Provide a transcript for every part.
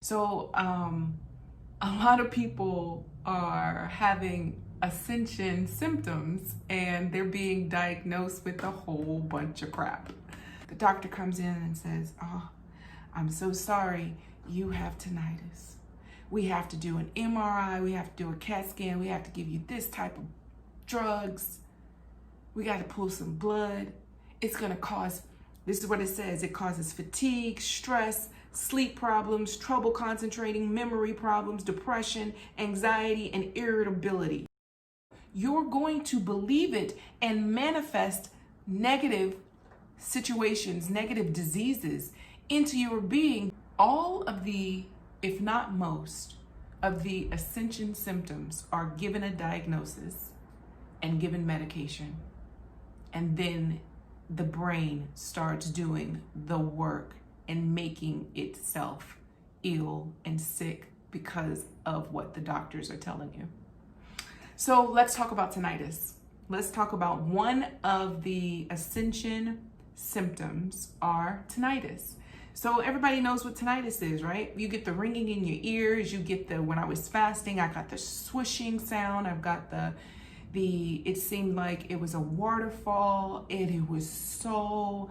So a lot of people are having Ascension symptoms and they're being diagnosed with a whole bunch of crap. The doctor comes in and says, "Oh, I'm so sorry, you have tinnitus. We have to do an MRI, we have to do a CAT scan, we have to give you this type of drugs, we got to pull some blood. It's going to cause," this is what it says, "it causes fatigue, stress, sleep problems, trouble concentrating, memory problems, depression, anxiety, and irritability." You're going to believe it and manifest negative situations, negative diseases into your being. All of the, if not most, of the Ascension symptoms are given a diagnosis and given medication. And then the brain starts doing the work and making itself ill and sick because of what the doctors are telling you. So let's talk about tinnitus. Let's talk about one of the Ascension symptoms are tinnitus. So everybody knows what tinnitus is, right? You get the ringing in your ears, you get the, when I was fasting, I got the swishing sound, I've got it seemed like it was a waterfall and it was so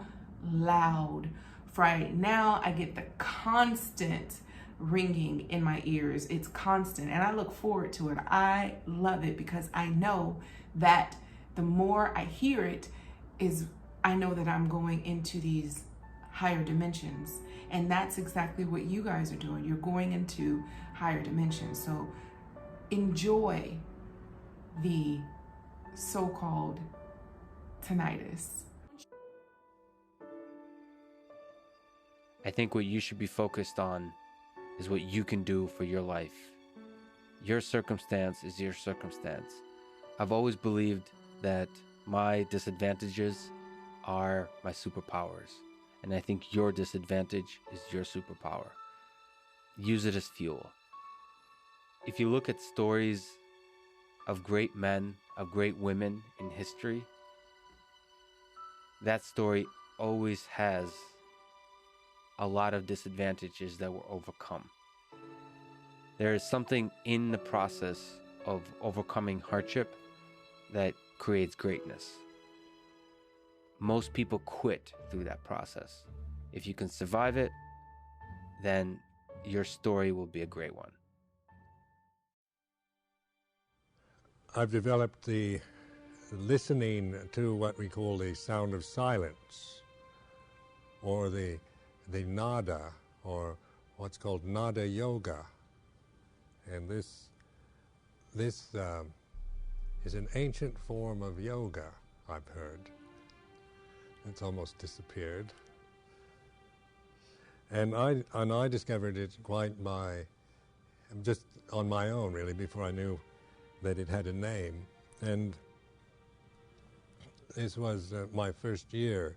loud. Right now, I get the constant ringing in my ears. It's constant and I look forward to it. I love it because I know that the more I hear it I know that I'm going into these higher dimensions. And that's exactly what you guys are doing. You're going into higher dimensions. So enjoy the so-called tinnitus. I think what you should be focused on is what you can do for your life. Your circumstance is your circumstance. I've always believed that my disadvantages are my superpowers. And I think your disadvantage is your superpower. Use it as fuel. If you look at stories of great men, of great women in history, that story always has a lot of disadvantages that were overcome. There is something in the process of overcoming hardship that creates greatness. Most people quit through that process. If you can survive it, then your story will be a great one. I've developed the listening to what we call the sound of silence, or the nada, or what's called nada yoga. And this is an ancient form of yoga, I've heard. It's almost disappeared. And I discovered it quite just on my own, really, before I knew that it had a name. And this was my first year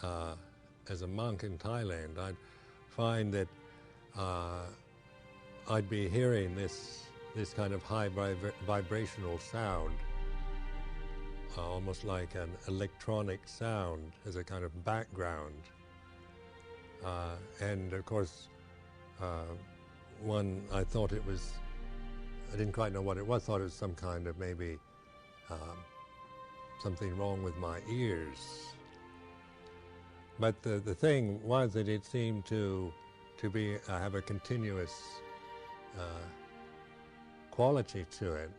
as a monk in Thailand. I'd find that I'd be hearing this kind of high vibrational sound, almost like an electronic sound as a kind of background. And of course, I thought it was, I didn't quite know what it was, thought it was some kind of maybe something wrong with my ears. But the thing was that it seemed to be have a continuous quality to it,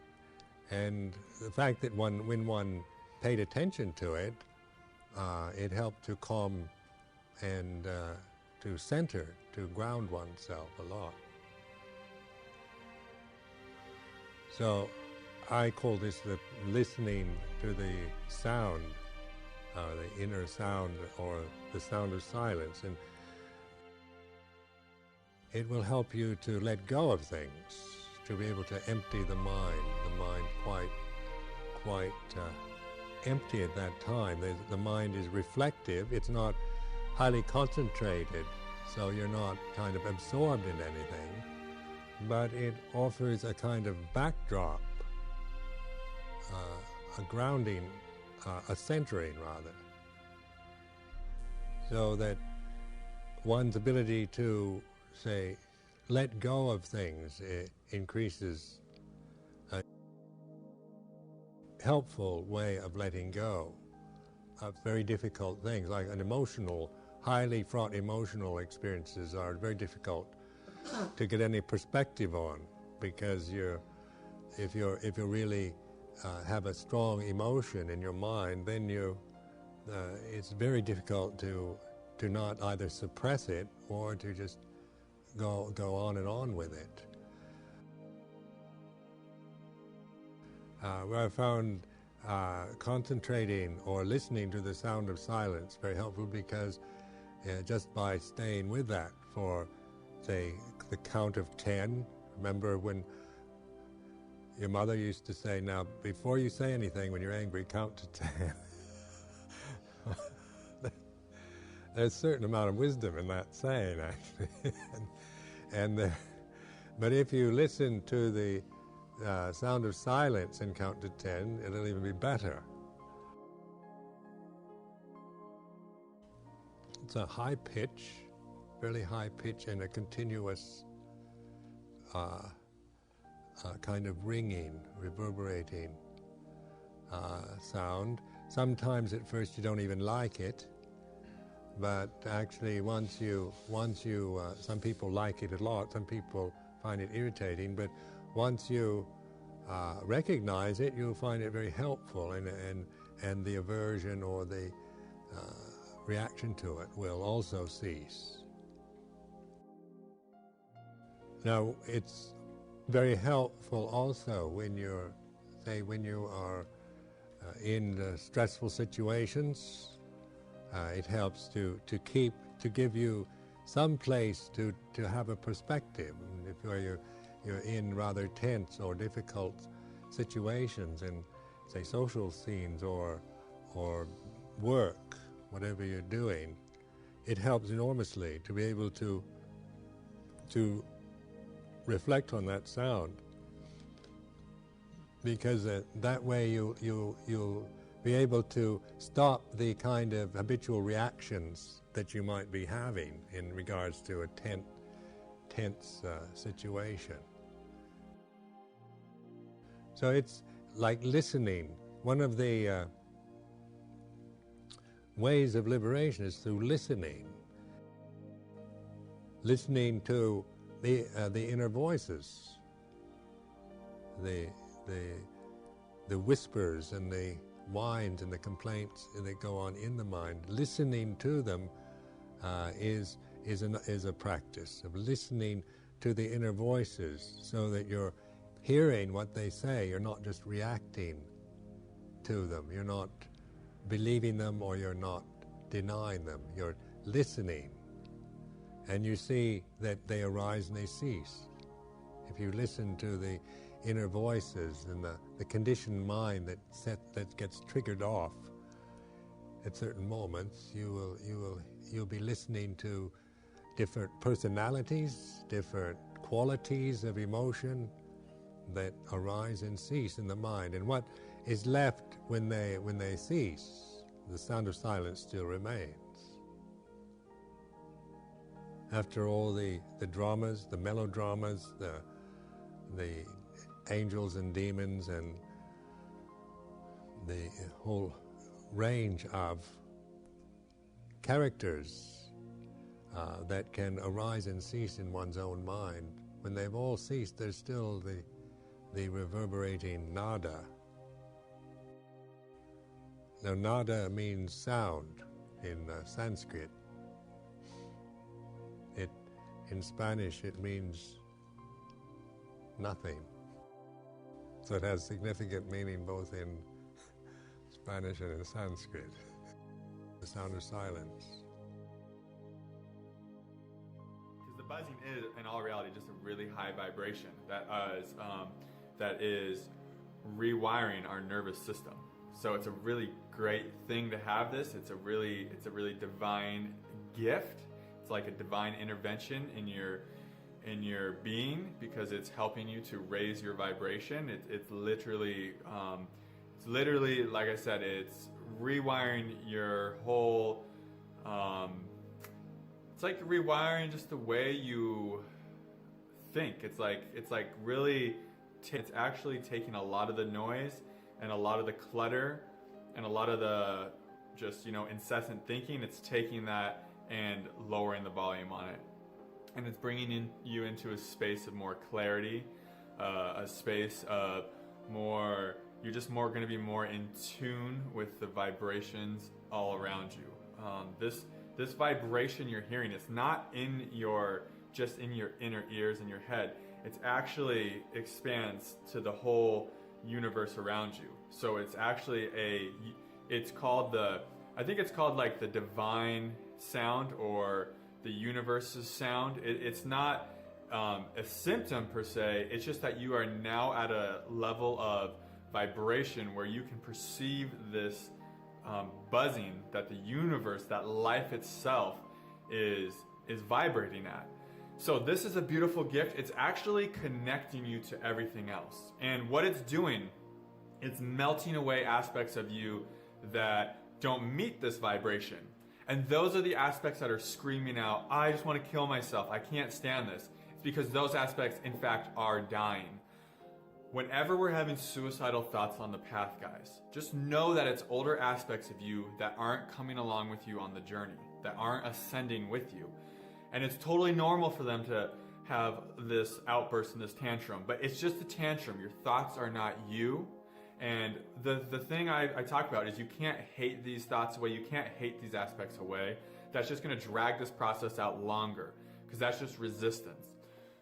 and the fact that when one paid attention to it, it helped to calm and to center, to ground oneself a lot. So I call this the listening to the sound, the inner sound, or the sound of silence. And it will help you to let go of things, to be able to empty the mind quite empty at that time. The mind is reflective, it's not highly concentrated, so you're not kind of absorbed in anything, but it offers a kind of backdrop, a grounding, a centering rather, so that one's ability to say, let go of things, it increases a helpful way of letting go of very difficult things, like highly fraught emotional experiences are very difficult to get any perspective on, because if you really have a strong emotion in your mind, then it's very difficult to not either suppress it or to just go on and on with it. Where I found concentrating or listening to the sound of silence very helpful, because just by staying with that for, say, the count of 10, remember when your mother used to say, now before you say anything when you're angry, count to 10. There's a certain amount of wisdom in that saying, actually. But if you listen to the sound of silence and count to 10, it'll even be better. It's a high pitch, fairly high pitch, and a continuous kind of ringing, reverberating sound. Sometimes at first you don't even like it, but actually once you, some people like it a lot, some people find it irritating, but once you recognize it, you'll find it very helpful, and the aversion or the reaction to it will also cease. Now, it's very helpful also when you are in stressful situations. It helps to give you some place to have a perspective. If you're in rather tense or difficult situations in, say, social scenes or work, whatever you're doing, it helps enormously to be able to reflect on that sound, because that way you'll be able to stop the kind of habitual reactions that you might be having in regards to a tense situation. So it's like listening. One of the ways of liberation is through listening to the inner voices, the whispers and the whines and the complaints that go on in the mind. Listening to them is a practice of listening to the inner voices, so that you're hearing what they say. You're not just reacting to them. You're not believing them, or you're not denying them. You're listening, and you see that they arise and they cease. If you listen to the inner voices and the conditioned mind that gets triggered off at certain moments, you'll be listening to different personalities, different qualities of emotion that arise and cease in the mind. And what is left when they cease, the sound of silence still remains. After all the dramas, the melodramas, the angels and demons, and the whole range of characters that can arise and cease in one's own mind, when they've all ceased, there's still the reverberating nada. Now, nada means sound in Sanskrit. In Spanish, it means nothing. So it has significant meaning both in Spanish and in Sanskrit. The sound of silence. Because the buzzing is, in all reality, just a really high vibration that is rewiring our nervous system. So it's a really great thing to have this. It's a really divine gift. It's like a divine intervention in your being, because it's helping you to raise your vibration. It's literally, like I said, it's rewiring your whole it's like rewiring just the way you think. It's like really, it's actually taking a lot of the noise and a lot of the clutter and a lot of the just, incessant thinking. It's taking that and lowering the volume on it. And it's bringing you into a space of more clarity, a space of more, you're just more going to be more in tune with the vibrations all around you. This vibration you're hearing, it's not just in your inner ears and your head. It's actually expands to the whole universe around you. So it's actually it's called I think it's called like the divine sound or the universe's sound. It's not a symptom per se. It's just that you are now at a level of vibration where you can perceive this buzzing that the universe, that life itself is vibrating at. So this is a beautiful gift. It's actually connecting you to everything else. And what it's doing, it's melting away aspects of you that don't meet this vibration. And those are the aspects that are screaming out, I just want to kill myself, I can't stand this. It's because those aspects, in fact, are dying. Whenever we're having suicidal thoughts on the path, guys, just know that it's older aspects of you that aren't coming along with you on the journey, that aren't ascending with you. And it's totally normal for them to have this outburst and this tantrum, but it's just a tantrum. Your thoughts are not you. And the thing I talk about is you can't hate these thoughts away. You can't hate these aspects away. That's just going to drag this process out longer because that's just resistance.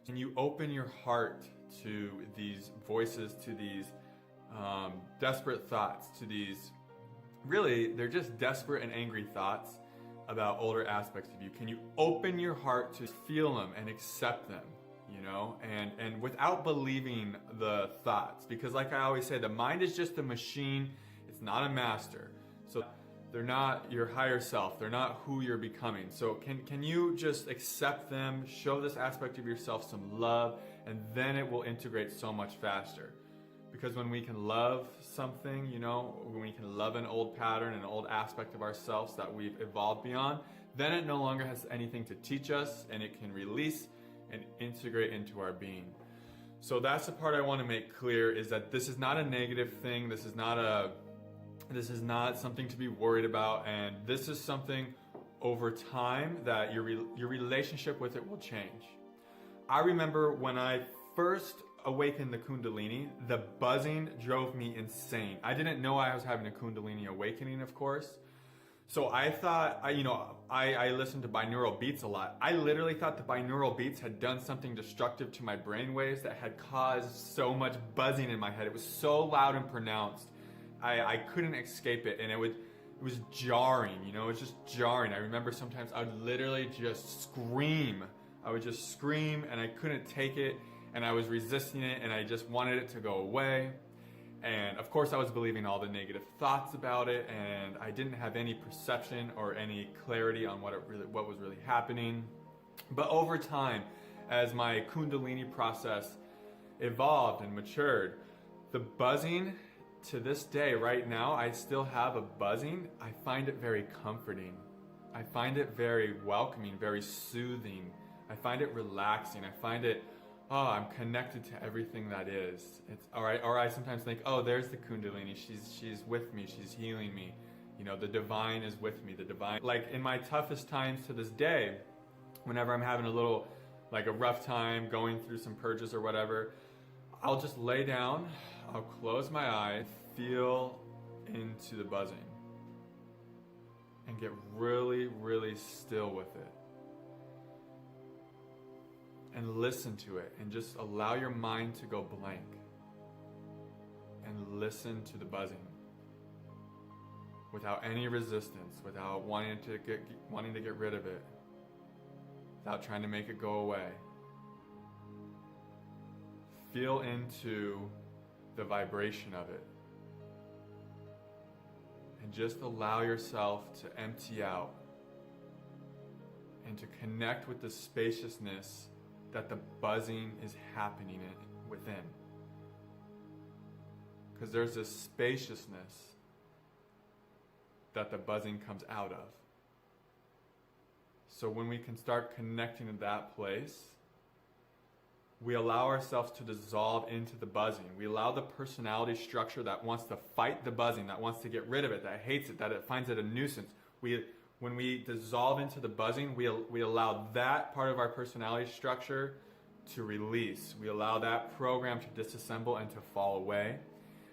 And you open your heart to these voices, to these desperate thoughts, to these, really, they're just desperate and angry thoughts about older aspects of you. Can you open your heart to feel them and accept them, and without believing the thoughts? Because like I always say, the mind is just a machine. It's not a master. So they're not your higher self. They're not who you're becoming. So can you just accept them, show this aspect of yourself some love, and then it will integrate so much faster. Because when we can love something, when we can love an old pattern, an old aspect of ourselves that we've evolved beyond, then it no longer has anything to teach us, and it can release and integrate into our being. So that's the part I want to make clear, is that this is not a negative thing. This is not something to be worried about, and this is something over time that your relationship with it will change. I remember when I first awakened the Kundalini, the buzzing drove me insane. I didn't know I was having a Kundalini awakening, of course. So I thought, I listened to binaural beats a lot. I literally thought the binaural beats had done something destructive to my brainwaves that had caused so much buzzing in my head. It was so loud and pronounced. I couldn't escape it, and it was jarring, it was just jarring. I remember sometimes I would literally just scream. I would just scream, and I couldn't take it, and I was resisting it, and I just wanted it to go away. And of course I was believing all the negative thoughts about it, and I didn't have any perception or any clarity on what was really happening. But over time, as my Kundalini process evolved and matured, the buzzing, to this day, right now, I still have a buzzing. I find it very comforting. I find it very welcoming, very soothing. I find it relaxing. I find it, I'm connected to everything that is. It's all right. Or I sometimes think, there's the Kundalini. She's with me. She's healing me. The divine is with me. The divine, like in my toughest times to this day, whenever I'm having a rough time going through some purges or whatever, I'll just lay down, I'll close my eyes, feel into the buzzing, and get really, really still with it. And listen to it, and just allow your mind to go blank. And listen to the buzzing. Without any resistance, without wanting to get rid of it. Without trying to make it go away. Feel into the vibration of it. And just allow yourself to empty out and to connect with the spaciousness that the buzzing is happening within. Because there's this spaciousness that the buzzing comes out of. So when we can start connecting to that place, we allow ourselves to dissolve into the buzzing. We allow the personality structure that wants to fight the buzzing, that wants to get rid of it, that hates it, that it finds it a nuisance. When we dissolve into the buzzing, we allow that part of our personality structure to release. We allow that program to disassemble and to fall away.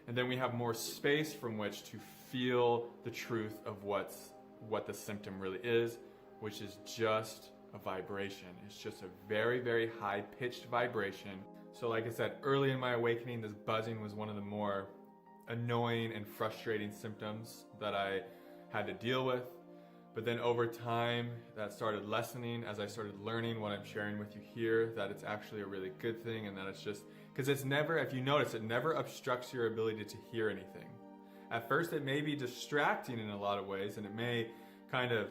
And then we have more space from which to feel the truth of what the symptom really is, which is just a vibration. It's just a very, very high-pitched vibration. So like I said, early in my awakening, this buzzing was one of the more annoying and frustrating symptoms that I had to deal with. But then over time, that started lessening as I started learning what I'm sharing with you here, that it's actually a really good thing, and that it's just, because it's never, if you notice, it never obstructs your ability to hear anything. At first, it may be distracting in a lot of ways, and it may kind of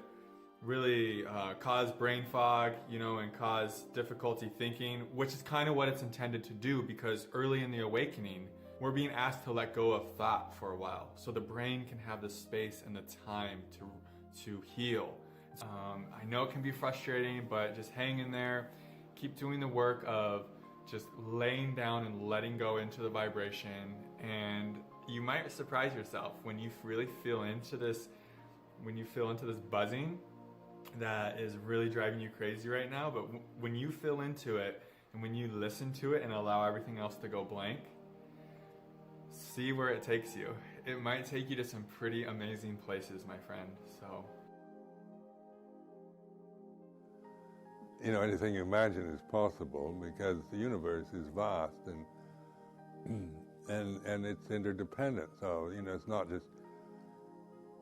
really cause brain fog, and cause difficulty thinking, which is kind of what it's intended to do, because early in the awakening, we're being asked to let go of thought for a while, so the brain can have the space and the time to heal. I know it can be frustrating, but just hang in there. Keep doing the work of just laying down and letting go into the vibration, and you might surprise yourself when you really feel into this, buzzing that is really driving you crazy right now. But when you feel into it and when you listen to it and allow everything else to go blank, see where it takes you. It might take you to some pretty amazing places, my friend. So, anything you imagine is possible, because the universe is vast and it's interdependent. So it's not just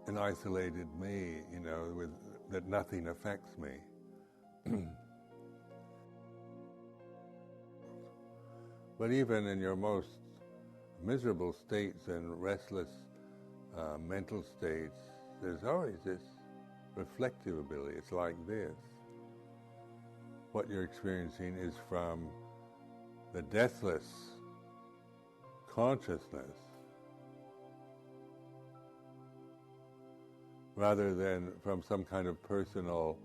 an isolated me, with that nothing affects me. But even in your most miserable states and restless mental states, there's always this reflective ability. It's like this. What you're experiencing is from the deathless consciousness, rather than from some kind of personal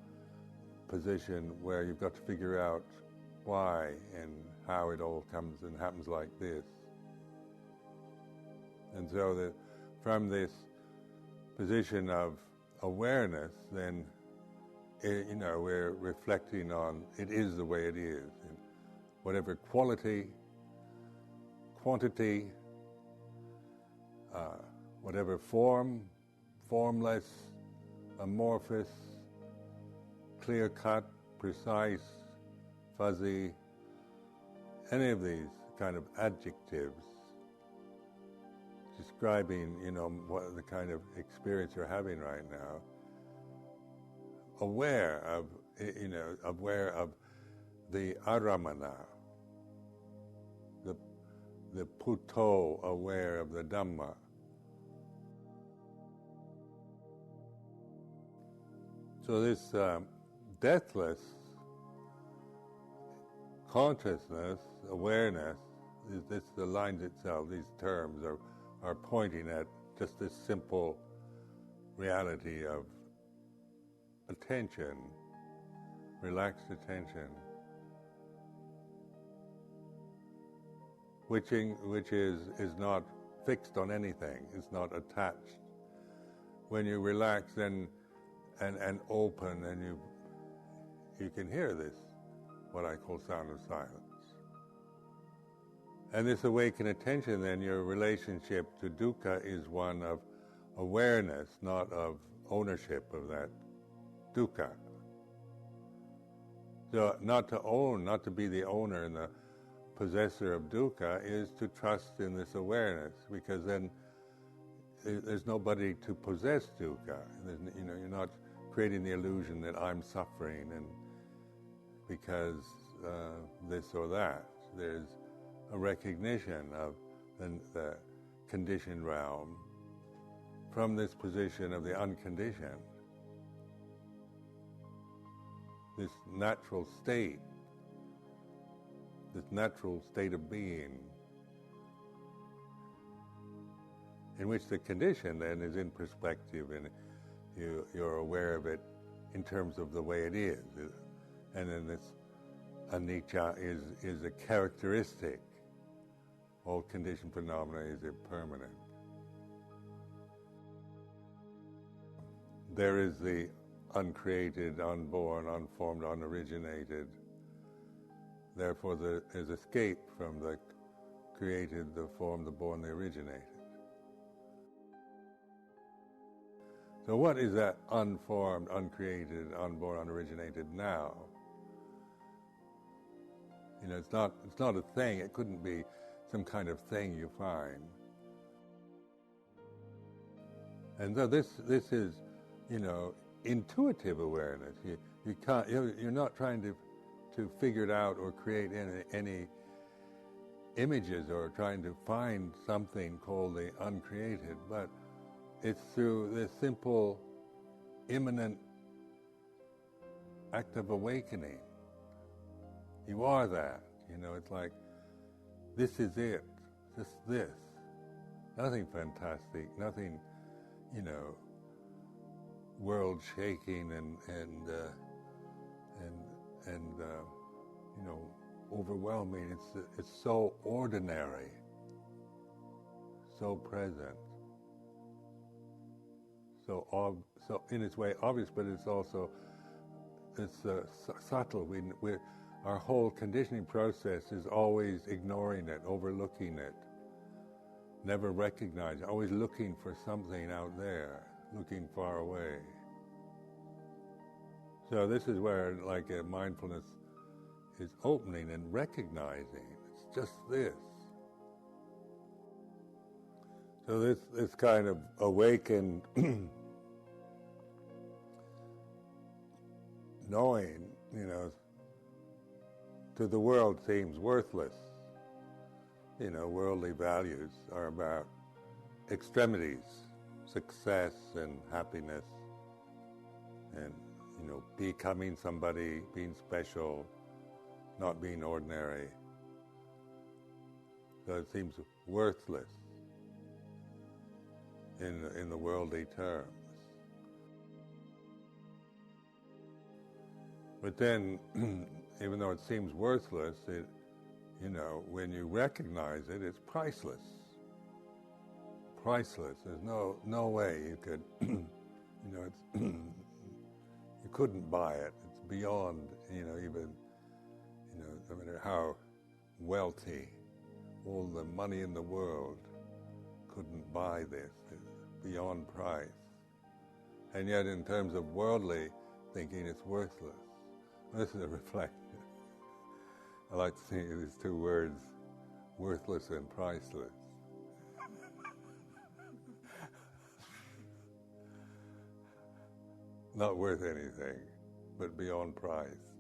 position where you've got to figure out why and how it all comes and happens like this. And so from this position of awareness, then we're reflecting on it is the way it is, and whatever quality, quantity, whatever form, formless, amorphous, clear-cut, precise, fuzzy, any of these kind of adjectives describing, what the kind of experience you're having right now. Aware of the aramana, the puto, aware of the Dhamma. So this deathless consciousness, awareness, this aligns itself. These terms are pointing at just this simple reality of attention, relaxed attention, which is not fixed on anything. It's not attached. When you relax and open, and you can hear this, what I call sound of silence. And this awakened attention, then, your relationship to dukkha is one of awareness, not of ownership of that dukkha. So not to own, not to be the owner and the possessor of dukkha, is to trust in this awareness, because then there's nobody to possess dukkha. You're not creating the illusion that I'm suffering and because this or that. There's a recognition of the conditioned realm from this position of the unconditioned, this natural state of being, in which the condition then is in perspective, and you're aware of it in terms of the way it is. And then this anicca is a characteristic. All conditioned phenomena is impermanent. There is the uncreated, unborn, unformed, unoriginated. Therefore, there is escape from the created, the formed, the born, the originated. So what is that unformed, uncreated, unborn, unoriginated now? You know, it's not a thing. It couldn't be some kind of thing you find. And so this is, you know, intuitive awareness. You can't. You're not trying to figure it out or create any images or trying to find something called the uncreated, but it's through this simple, imminent act of awakening. You are that. You know, it's like, this is it. Just this. Nothing fantastic. Nothing, you know, world-shaking and you know, overwhelming. It's so ordinary, so present, so in its way obvious, but it's also subtle. Our whole conditioning process is always ignoring it, overlooking it, never recognizing, always looking for something out there, looking far away. So this is where, like, mindfulness is opening and recognizing. It's just this. So this kind of awakened knowing, you know, to the world seems worthless. You know, worldly values are about extremities, success and happiness, and, you know, becoming somebody, being special, not being ordinary. So it seems worthless in the worldly terms. But then, even though it seems worthless, you know, when you recognize it, it's priceless. Priceless. There's no way you could, you know, it's you couldn't buy it. It's beyond, you know, even, you know, no matter how wealthy, all the money in the world couldn't buy this. It's beyond price. And yet, in terms of worldly thinking, it's worthless. This is a reflection. I like to see these two words, worthless and priceless. Not worth anything, but beyond price.